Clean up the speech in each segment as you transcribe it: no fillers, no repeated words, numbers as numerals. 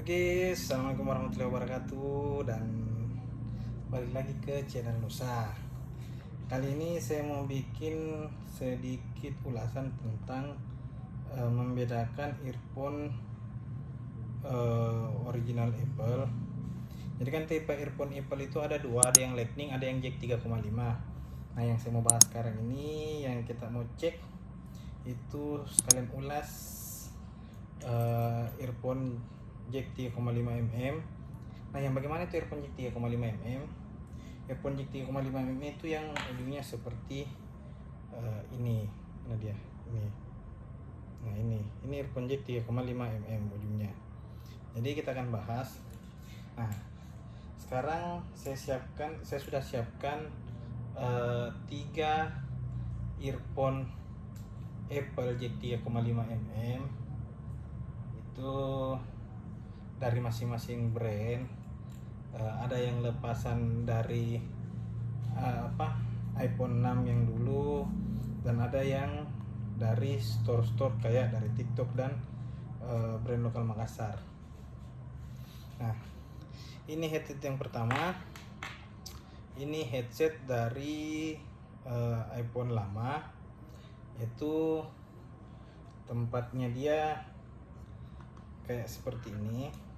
Oke, assalamualaikum warahmatullahi wabarakatuh dan balik lagi ke channel Nusa. Kali ini saya mau bikin sedikit ulasan tentang membedakan earphone original Apple. Jadi kan tipe earphone Apple itu ada dua, ada yang Lightning, ada yang jack 3,5. Nah, yang saya mau bahas sekarang ini yang kita mau cek itu sekalian ulas earphone jack 3,5 mm. Nah, yang bagaimana itu earphone jack 3,5 mm? Earphone jack 3,5 mm itu yang ujungnya seperti ini. Nah, dia ini. Nah, ini earphone jack 3,5 mm ujungnya. Jadi kita akan bahas. Nah, sekarang saya sudah siapkan 3 earphone Apple jack 3,5 mm itu dari masing-masing brand. Ada yang lepasan dari iPhone 6 yang dulu, dan ada yang dari store-store kayak dari TikTok dan brand lokal Makassar. Nah, ini headset yang pertama. Ini headset dari iPhone lama, itu tempatnya dia kayak seperti ini.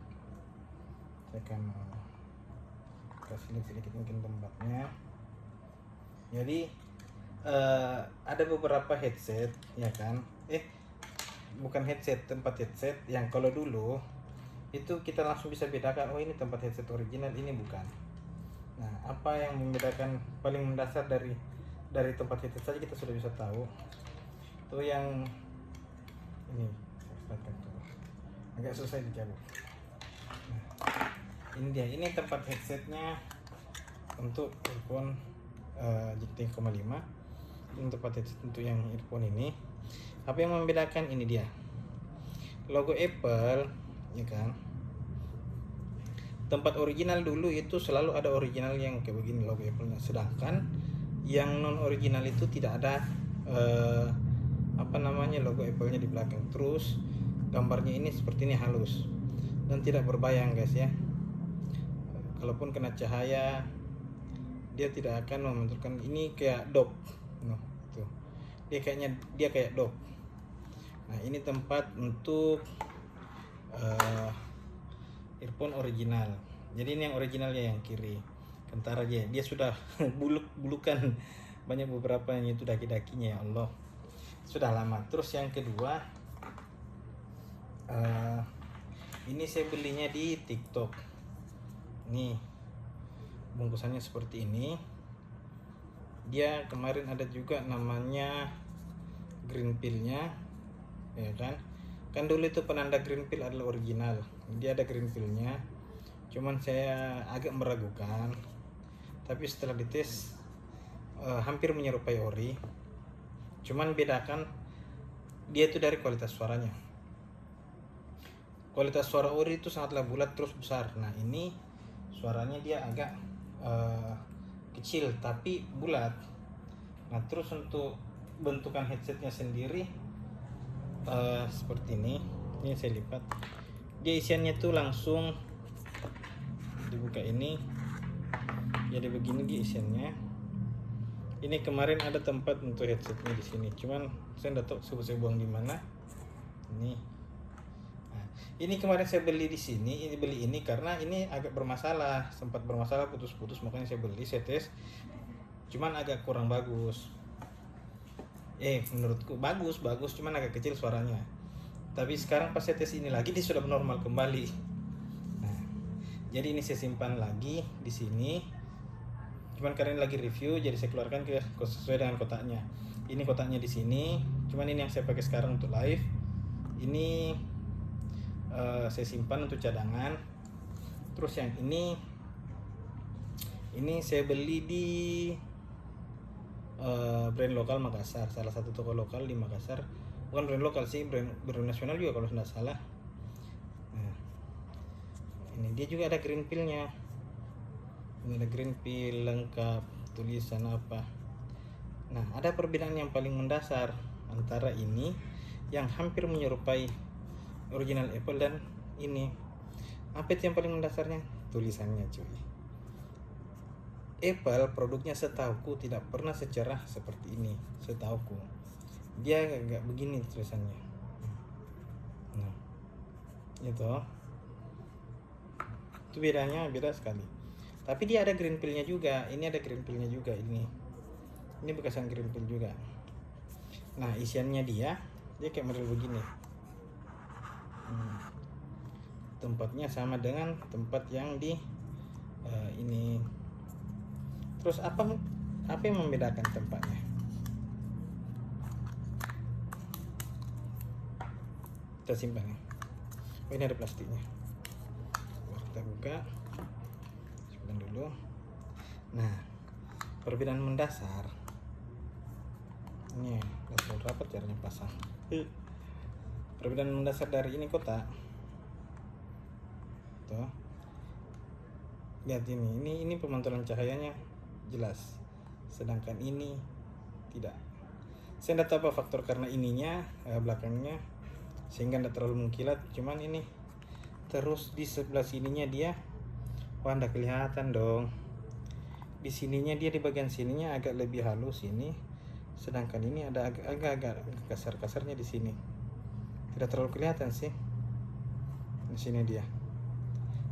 Saya akan kasih lihat sedikit mungkin tempatnya. Jadi ada beberapa headset, ya kan? Bukan headset, tempat headset yang kalau dulu itu kita langsung bisa bedakan, oh ini tempat headset original, ini bukan. Nah, apa yang membedakan paling mendasar dari tempat headset saja kita sudah bisa tahu. Itu yang ini, agak susah dicabut. Nah, ini dia, ini tempat headsetnya untuk earphone jack 3,5. Ini tempat headset untuk yang earphone ini. Apa yang membedakan? Ini dia, logo Apple, ya kan? Tempat original dulu itu selalu ada original yang kayak begini logo Apple-nya, sedangkan yang non original itu tidak ada logo Apple-nya di belakang. Terus gambarnya ini seperti ini, halus dan tidak berbayang, guys, ya. Kalaupun kena cahaya dia tidak akan membenturkan. Ini kayak dop, tuh. Dia kayak dop. Nah, ini tempat untuk earphone original. Jadi ini yang originalnya yang kiri, kentara aja. Dia sudah bulukan banyak, beberapa yang itu daki-dakinya, ya Allah, sudah lama. Terus yang kedua, ini saya belinya di TikTok. Nih, bungkusannya seperti ini. Dia kemarin ada juga namanya green pill-nya, ya kan? Kan dulu itu penanda green pill adalah original. Dia ada green pill-nya. Cuman saya agak meragukan. Tapi setelah dites hampir menyerupai ori. Cuman bedakan dia itu dari kualitas suaranya. Kualitas suara ori itu sangatlah bulat terus besar. Nah, ini suaranya dia agak kecil tapi bulat. Nah, terus untuk bentukan headsetnya sendiri seperti ini. Ini saya lipat. Dia isiannya tuh langsung dibuka ini. Jadi begini dia isiannya. Ini kemarin ada tempat untuk headsetnya di sini. Cuman saya tidak tahu saya buang di mana. Ini. Nah, ini kemarin saya beli di sini. Ini beli ini karena ini agak bermasalah, sempat bermasalah, putus-putus, makanya saya beli, saya tes. Cuman agak kurang bagus. Menurutku bagus, cuman agak kecil suaranya. Tapi sekarang pas saya tes ini lagi, dia sudah normal kembali. Nah, jadi ini saya simpan lagi di sini. Cuman karena lagi review, jadi saya keluarkan sesuai dengan kotaknya. Ini kotaknya di sini. Cuman ini yang saya pakai sekarang untuk live. Ini saya simpan untuk cadangan. Terus yang ini saya beli di brand lokal Makassar, salah satu toko lokal di Makassar. Bukan brand lokal sih, brand nasional juga kalau tidak salah. Nah, ini dia juga ada green pill-nya. Ini ada green pill lengkap, tulisan apa. Nah, ada perbedaan yang paling mendasar antara ini yang hampir menyerupai original Apple dan ini. Apa itu yang paling mendasarnya? Tulisannya cuy. Apple produknya setauku tidak pernah secerah seperti ini, setauku. Dia agak begini tulisannya. Nah, itu bedanya, beda sekali. Tapi dia ada green pillnya juga. Ini ada green pillnya juga ini. Ini bekasan green pill juga. Nah, isiannya dia kayak model begini. Tempatnya sama dengan tempat yang di ini. Terus apa yang membedakan tempatnya? Kita simpan ya. Oh, ini ada plastiknya. Kita buka. Simpan dulu. Nah, perbedaan mendasar. Ini terlalu rapat caranya pasang. Perbedaan mendasar dari ini kotak. Tuh. Lihat ini pemantulan cahayanya jelas, sedangkan ini tidak. Saya tidak tahu apa faktor karena ininya belakangnya sehingga tidak terlalu mengkilat, cuman ini terus di sebelah sininya dia tidak kelihatan dong. Di sininya dia, di bagian sininya agak lebih halus ini, sedangkan ini ada agak kasar-kasarnya di sini. Tidak terlalu kelihatan sih. Di sini dia.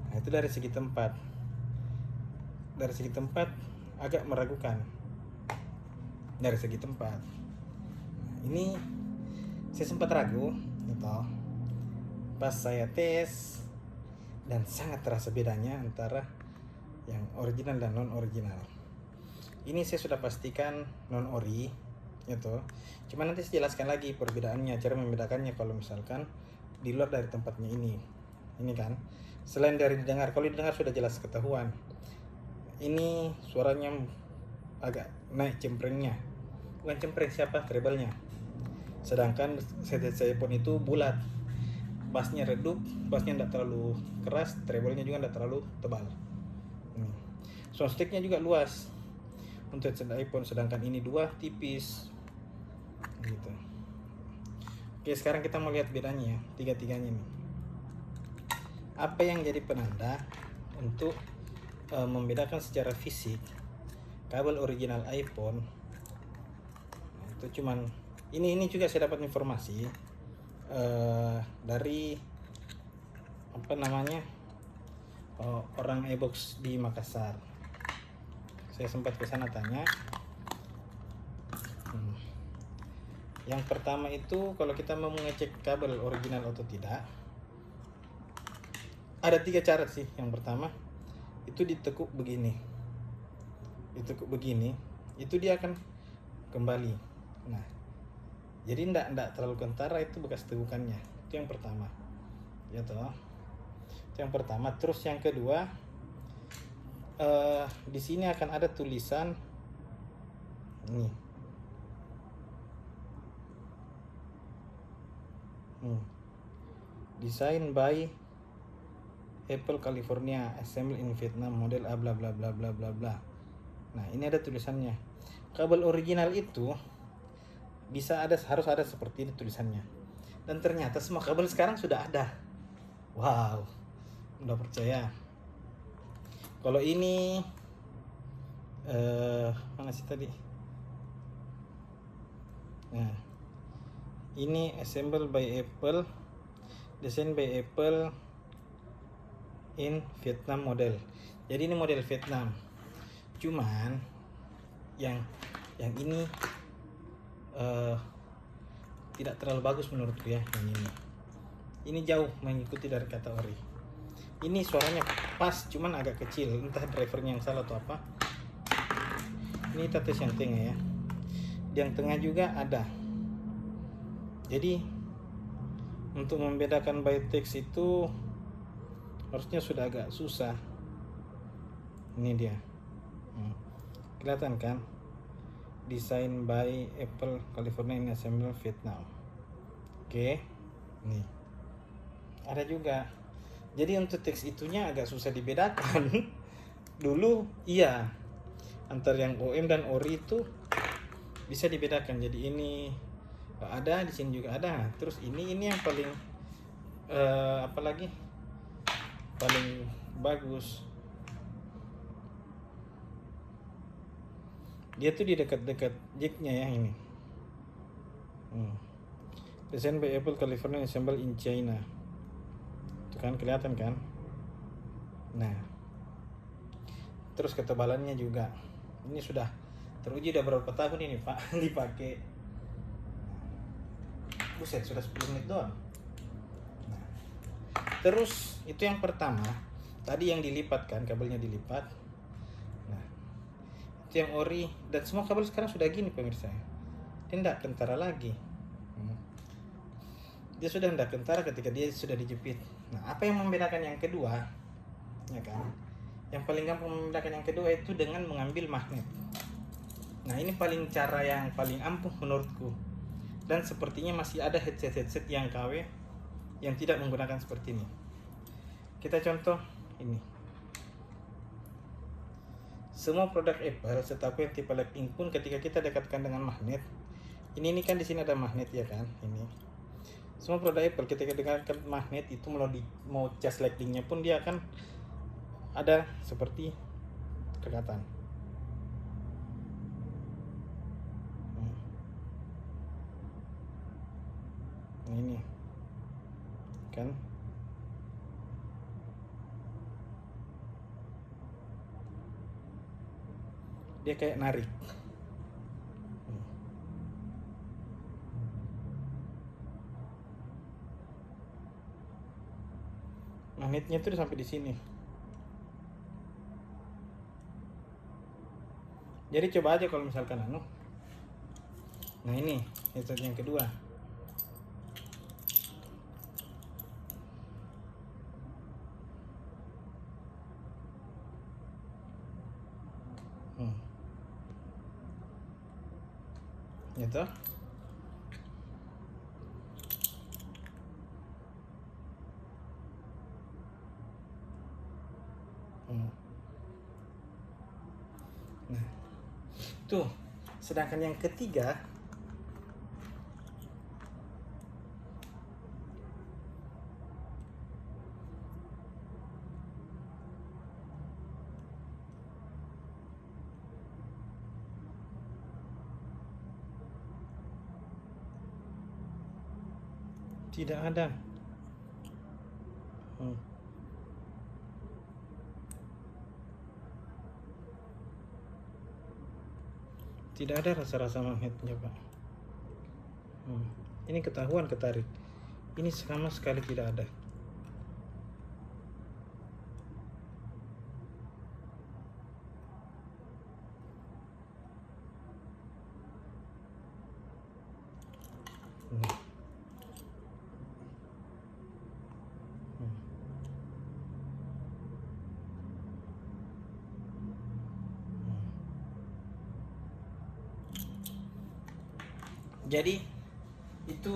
Nah, itu dari segi tempat. Dari segi tempat agak meragukan. Dari segi tempat. Nah, ini saya sempat ragu, gitu. Pas saya tes dan sangat terasa bedanya antara yang original dan non original. Ini saya sudah pastikan non ori, gitu. Cuma nanti saya jelaskan lagi perbedaannya, cara membedakannya kalau misalkan di luar dari tempatnya ini. Ini kan, selain dari didengar, kalau didengar sudah jelas ketahuan. Ini suaranya agak naik cemprengnya, bukan cempreng siapa, treble-nya. Sedangkan saya pun itu bulat, bassnya redup, bassnya tidak terlalu keras, treble-nya juga tidak terlalu tebal. Soundstick-nya juga luas untuk iPhone, sedangkan ini 2 tipis gitu. Oke, sekarang kita mau lihat bedanya ya, tiga-tiganya nih. Apa yang jadi penanda untuk membedakan secara fisik kabel original iPhone? Nah, itu cuman ini juga saya dapat informasi dari apa namanya orang iBox di Makassar. Saya sempat ke sana tanya. Yang pertama itu kalau kita mau mengecek kabel original atau tidak, ada 3 cara sih. Yang pertama itu ditekuk begini, itu dia akan kembali. Nah, jadi ndak terlalu kentara, itu bekas tegukannya. Itu yang pertama, ya toh. Itu yang pertama. Terus yang kedua, di sini akan ada tulisan ini. Design by Apple California, assembled in Vietnam, model bla bla bla bla bla bla. Nah, ini ada tulisannya. Kabel original itu harus ada seperti ini tulisannya. Dan ternyata semua kabel sekarang sudah ada. Wow, udah percaya. Kalau ini mana sih tadi? Nah, ini assembled by Apple, design by Apple in Vietnam model. Jadi ini model Vietnam. Cuman yang ini tidak terlalu bagus menurutku ya, yang ini. Ini jauh mengikuti dari kata ori. Ini suaranya pas, cuman agak kecil. Entah drivernya yang salah atau apa. Ini kita tes yang tengah ya. Yang tengah juga ada. Jadi untuk membedakan by text itu harusnya sudah agak susah. Ini dia. Kelihatan kan? Design by Apple California in Assembly Vietnam. Oke. Nih. Ada juga. Jadi untuk teks itunya agak susah dibedakan. Dulu iya. Antara yang OM dan ori itu bisa dibedakan. Jadi ini ada, di sini juga ada. Terus ini yang paling apalagi paling bagus. Dia tuh di dekat-dekat jacknya ya ini. Designed by Apple California, assembled in China. Itu kan kelihatan kan? Nah, terus ketebalannya juga. Ini sudah teruji udah berapa tahun ini Pak dipakai. Buset, sudah 10 menit doang. Nah, terus itu yang pertama. Tadi yang dilipat kan, kabelnya dilipat. Nah, itu yang ori. Dan semua kabel sekarang sudah gini pemirsa. Dia tidak kentara lagi. Dia sudah tidak kentara ketika dia sudah dijepit. Nah, apa yang membedakan yang kedua? Ya kan? Yang paling gampang membedakan yang kedua itu dengan mengambil magnet. Nah, ini paling cara yang paling ampuh menurutku. Dan sepertinya masih ada headset yang KW yang tidak menggunakan seperti ini. Kita contoh ini. Semua produk Apple setahu yang tipe Lightning pun ketika kita dekatkan dengan magnet, ini kan di sini ada magnet ya kan, ini. Semua produk Apple ketika dekatkan magnet itu mau cas Lightning-nya pun dia akan ada seperti kelihatan. Ini kan dia kayak narik. Magnetnya tuh sampai di sini. Jadi coba aja kalau misalkan nah ini headset yang kedua. Gitu. Nah, tuh. Sedangkan yang ketiga tidak ada. Tidak ada rasa-rasa magnetnya Pak. Ini ketahuan ketarik. Ini sama sekali tidak ada. Jadi itu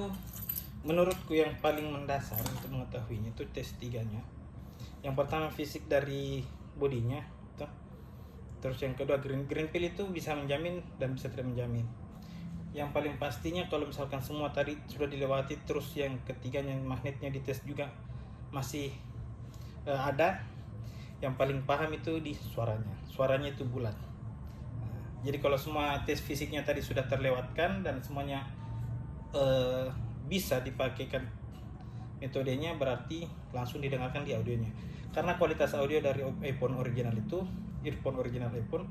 menurutku yang paling mendasar untuk mengetahuinya itu tes tiganya. Yang pertama fisik dari bodinya, terus yang kedua green pill itu bisa menjamin dan bisa tidak menjamin. Yang paling pastinya kalau misalkan semua tadi sudah dilewati, terus yang ketiganya magnetnya dites juga masih ada, yang paling paham itu di suaranya itu bulat. Jadi kalau semua tes fisiknya tadi sudah terlewatkan dan semuanya bisa dipakaikan metodenya, berarti langsung didengarkan di audionya. Karena kualitas audio dari earphone original iPhone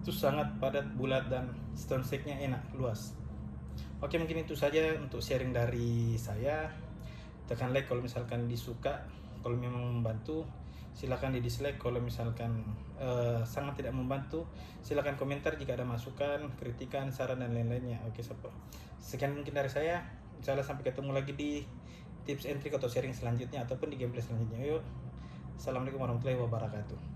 itu sangat padat, bulat, dan sound check-nya enak, luas. Oke, mungkin itu saja untuk sharing dari saya. Tekan like kalau misalkan disuka, kalau memang membantu. Silakan di dislike kalau misalkan sangat tidak membantu. Silakan komentar jika ada masukan, kritikan, saran, dan lain-lainnya. Oke, sekian mungkin dari saya. Insyaallah sampai ketemu lagi di tips and trick atau sharing selanjutnya ataupun di gameplay selanjutnya. Yuk, assalamualaikum warahmatullahi wabarakatuh.